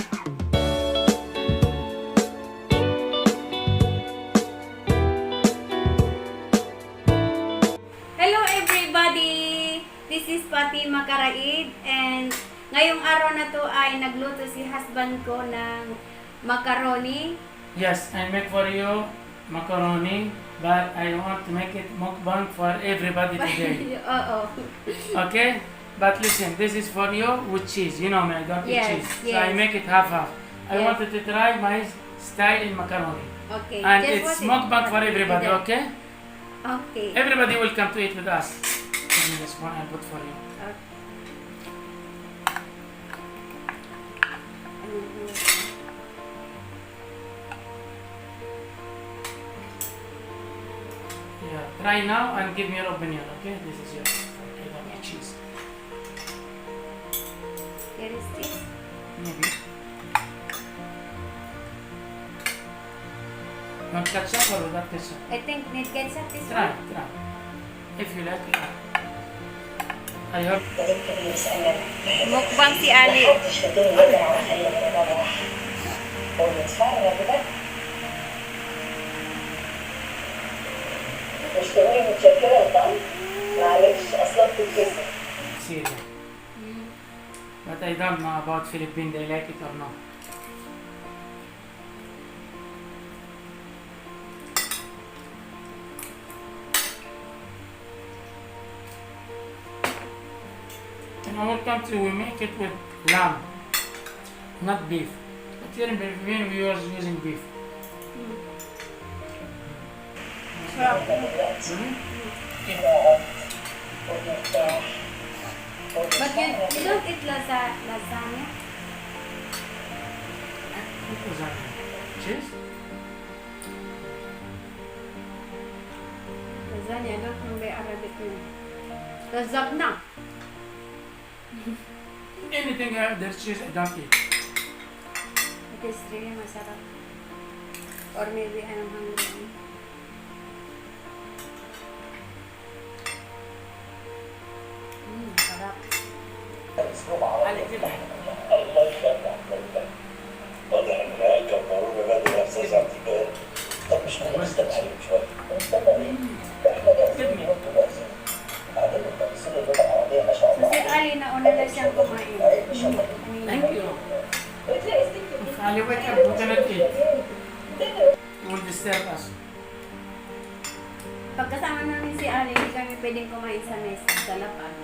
Hello everybody! This is FATTY MCRAID and ngayong araw na to ay nagluto si husband ko ng macaroni. Yes, I make for you macaroni, but I want to make it mukbang for everybody today. Oo. Okay? But listen, this is for you with cheese. You know me, I don't eat Yes, cheese. So yes. I make it half-half. I Yes. wanted to try my style in macaroni. Okay. And just it's watch it. mukbang for everybody, okay? Okay. Everybody will come to eat with us. Give me this one, I'll put for you. Yeah, try now and give me your opinion, okay? This is yours. I don't eat cheese. Here is this. Maybe. Want ketchup or without ketchup? I think need ketchup this Try, one. try. If you like it. I hope. Mukbang si Ali. Syria. But I don't know about Philippines, they like it or not. In our country, we make it with lamb, not beef. But here in Philippines, we are using beef. But you don't eat lasagna? What was that? Cheese? Lasagna, I don't know the Arabic name. Lasagna. Anything there's cheese, I don't eat. It is really masarap. Or maybe I'm hungry. Sarap. Kasi Ali, nauna na siyang kumain. Thank you. If Ali wake up, we cannot eat. You will disturb us. Pagkasama namin si Ali, hindi kami pwedeng kumain sa mesa, sa lapag.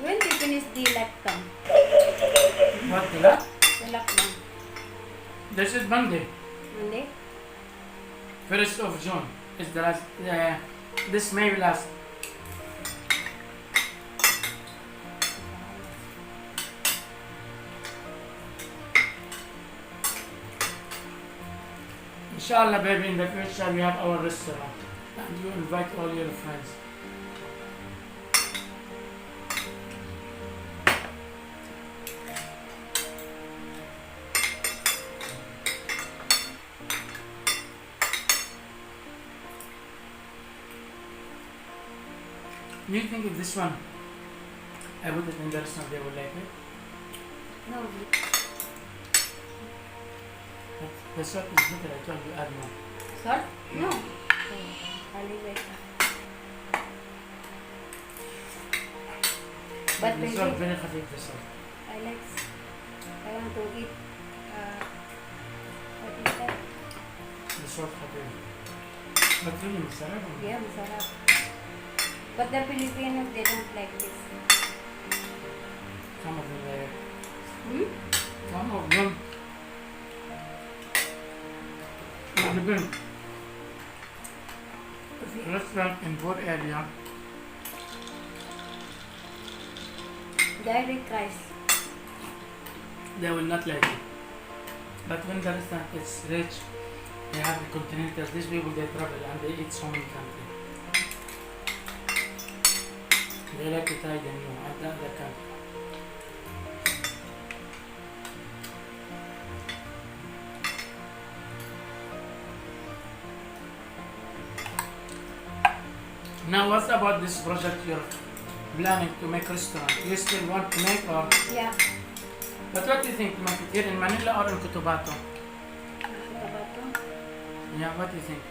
When do you finish the lockdown? What the last? The lockdown? This is Monday, Monday? 1st of June. Is the last. This May last. Inshallah, baby, in the future we have our restaurant, and you invite all your friends. Do you think if this one, I put it in the restaurant, they will like it? No. But the salt is better, I told you add more. Salt? No. Oh, Ali, wait. But The maybe salt very khafif, the salt. I want to eat, what is that? The salt khafif. But really, masarap. Yeah, masarap. But the Filipinos, they don't like this. Some of them like it. Hmm? Some of them. Even if a restaurant in both area, Direct rice. they will not like it. But when the restaurant is rich, they have the continentals. These people, they travel and they eat so many countries. They like to try the new and the other country. Now, what about this project you're planning to make restaurant? You still want to make or? Yeah. But what do you think? To make it here in Manila or in Cotabato? Cotabato. Yeah, what do you think?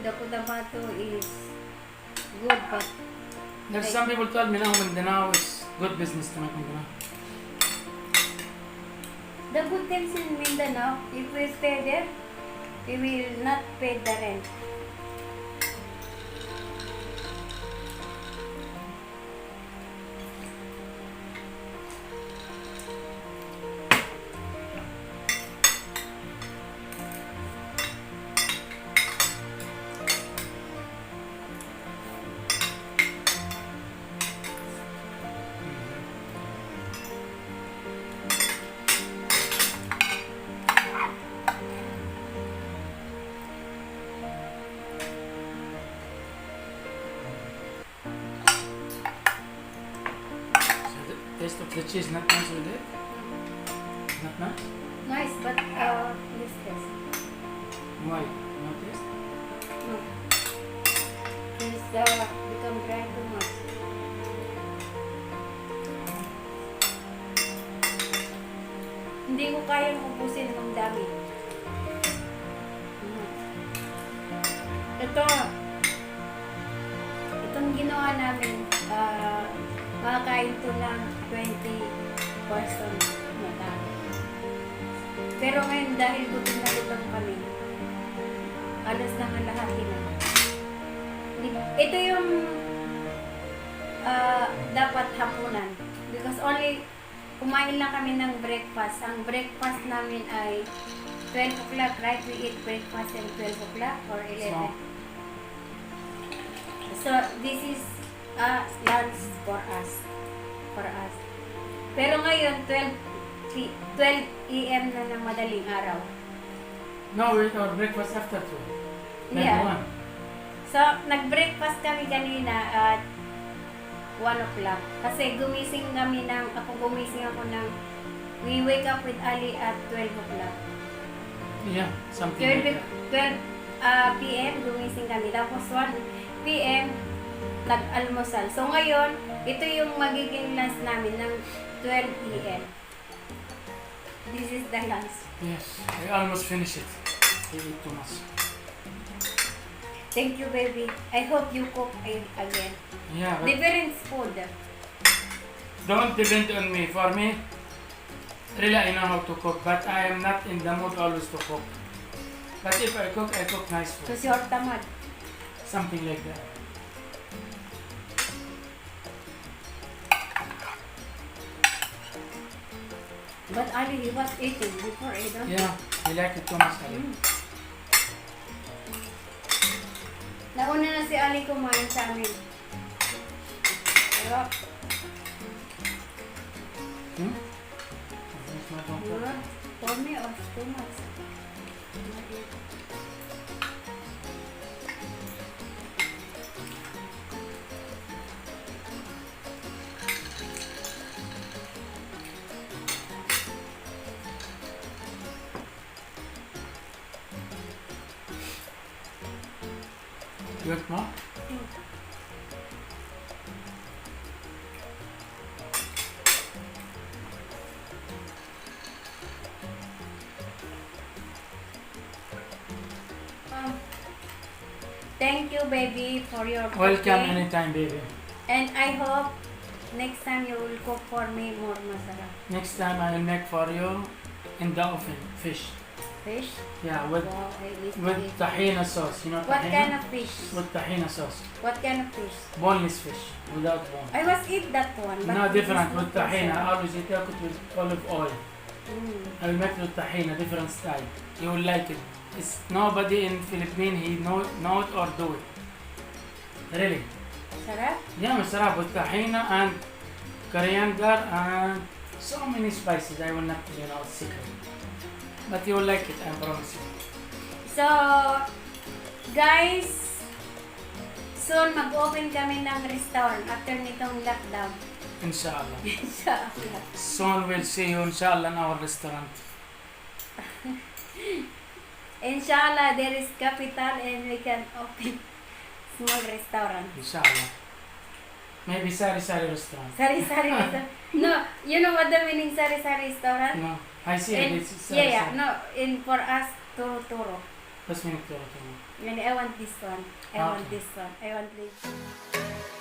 The Cotabato is good, but There's some people told me now Mindanao is good business to make Mindanao. the good things in Mindanao, if we stay there, we will not pay the rent. So the taste of the cheese not nice with it? Not nice? Nice, but useless. Why? No taste? No. It's become dry too much. Hindi ko kayang ubusin ng dami. Itong ginawa namin, makakain to ng 20 person na tao. Pero ngayon dahil gutom na gutom kami, alas na nga lahat na. Ito yung dapat hapunan. Because only kumain lang kami ng breakfast. Ang breakfast namin ay 12 o'clock, right? We eat breakfast at 12 o'clock or 11. So, this is lunch for us. Pero ngayon, 12 a.m. na ng madaling araw. No, we eat our breakfast after 2. Then Yeah. 1. So, nag-breakfast kami kanina at 1 o'clock. Kasi gumising ako ng, we wake up with Ali at 12 o'clock. Yeah, something 12 like that. p.m. gumising kami. Tapos 1 p.m. nag-almusal. So, ngayon, ito yung magiging lunch namin ng 12 p.m. This is the lunch. Yes, I almost finished it. I ate too much. Thank you, baby. I hope you cook again. Yeah, but Different food. don't depend on me. For me, really I know how to cook, but I am not in the mood always to cook. But if I cook nice food. Because you're tamad. Something like that. But Ali, he was eating before I don't. Yeah, I like it too much. Ali. Nauna na si Ali kumain sa amin. Sarap. Hmm? That's my comfort. For me, it was too much. You want more? Thank you, baby, for your Welcome cooking. anytime, baby. And I hope next time you will cook for me more masarap. Next time I will make for you in the oven fish. Fish? Yeah, with Wow, I miss with fish. tahina sauce. You know What tahina? kind of fish? With tahina sauce. What kind of fish? Boneless fish without bone. I was eat that one. But No, this different is with not tahina. I masarap. always eat it with olive oil. I will make with tahina, different style. You will like it. It's nobody in Philippines he know it or do it. Really? Sarap? Yeah, masarap with tahina and coriander and so many spices. I will not tell you now it's secret. But you will like it, I promise you. So, guys, soon mag-open kami ng restaurant after nitong lockdown. Inshallah. Inshallah. Soon we'll see you inshallah in our restaurant. Inshallah, there is capital and we can open small restaurant. Inshallah. Maybe sari restaurant. Sari-sari restaurant. No, you know what the meaning sari-sari restaurant? No, I see it. It's sari. No, for us, turo-turo. That's mean turo. And I want this one. I want Okay. this one. I want this.